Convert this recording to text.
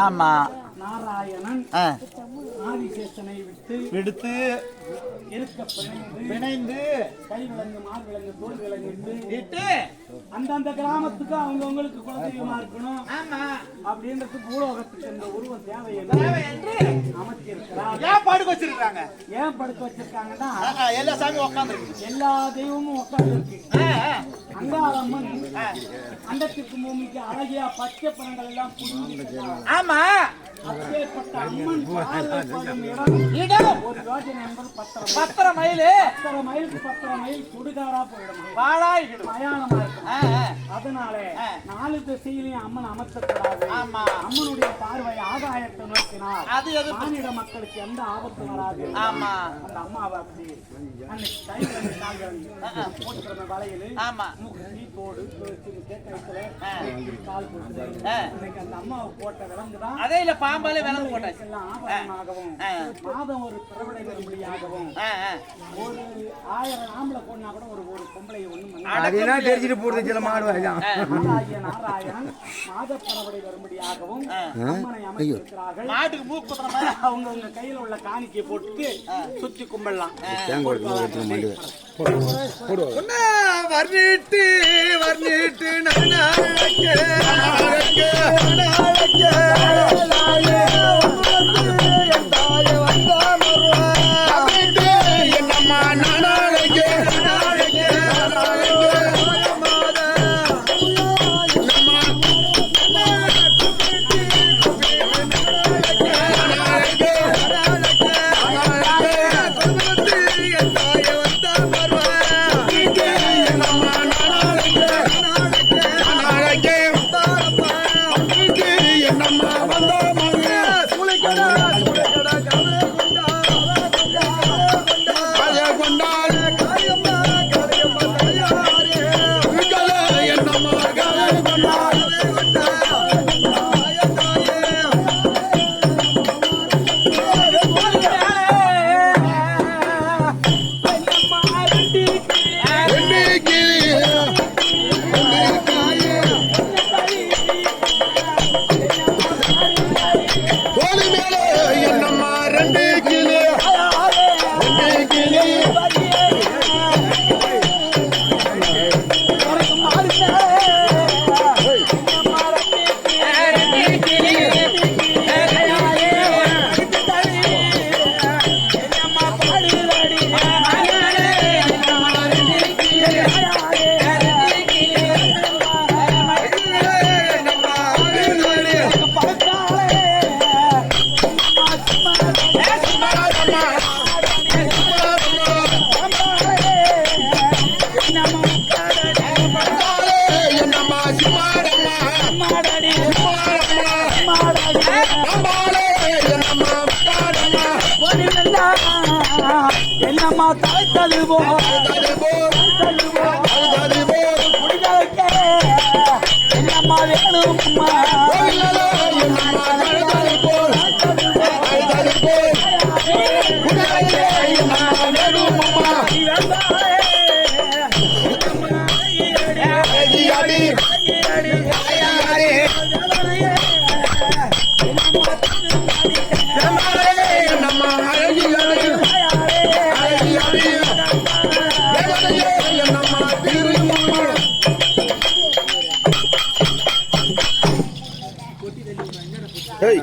ஆமா நாராயணன் ஆதிசேஷனை விடுத்து இருக்க பிணைந்து கை விலங்கு மால் விலங்கு தோல் விலங்கு இட்டு அந்தந்த கிராமத்துக்கு அவங்கவுங்களுக்கு குலதெய்வமா இருக்கணும் அப்படின்றது பூலோகத்துக்கு இந்த உருவம் தேவை என்று அமைச்சிருக்கிறார். ஏன் படுக்க வச்சிருக்காங்க? ஏன் படுக்க வச்சிருக்காங்கன்னா எல்லா சாமியும் உட்கார்ந்து இருக்கு, எல்லா தெய்வமும் உட்கார்ந்து இருக்கு. அங்காளம்மன் அண்டத்திற்கு பூமிக்கு அழகியா பச்சை பழங்கள் எல்லாம் புரிஞ்சிருக்காங்க. ஆமா, அப்பேற்பட்ட அம்மன் பார்வைப்படும் இடம் ஒரு யோஜனை என்பது 10 மைல். 10 மைலுக்கு 10 மைல் சுடுகாடா போயிடும், பாழாயிடும், மயானமா இருக்கும். அதனால 4 திசையிலையும் அம்மன் அமர்த்தக்கூடாது. அம்மனுடைய பார்வை ஆகாயத்தை நோக்கினால் மானிட மக்களுக்கு எந்த ஆபத்து வராது. அந்த அம்மாவை அப்படி அன்னைக்கு கைவிலங்கு வளையல் முகத்தி தோடு கால் போட்டு அந்த அம்மாவை போட்ட விலங்குதான். அதே இல்ல பாம்பாலே விலங்கு போட்டாச்சு. ஆபரணமாகவும் மாதம் ஒரு பிறவிடை பெறும்படியாகவும் ஒரு 1000 ஆம்பளை பொண்ணா கூட ஒரு பொம்பளை ஒண்ணு தெரிஞ்சுட்டு போடுறது சில மாடுவாங்க. நாராயணன் மாத பிறவிடை வரும்படியாகவும் அம்மனை அமைத்திருக்கிறார்கள். மாட்டுக்கு மூக்கு குத்துற மாதிரி அவங்க கையில உள்ள காணிக்கையை போட்டு சுத்தி கும்பிடலாம். வர்ணிட்டு வர்ணிட்டு என்னம்மா நாளைக்கு தழைத்தது போல் குடிகளுக்கே என்னம்மா வேணும் அம்மா Hey,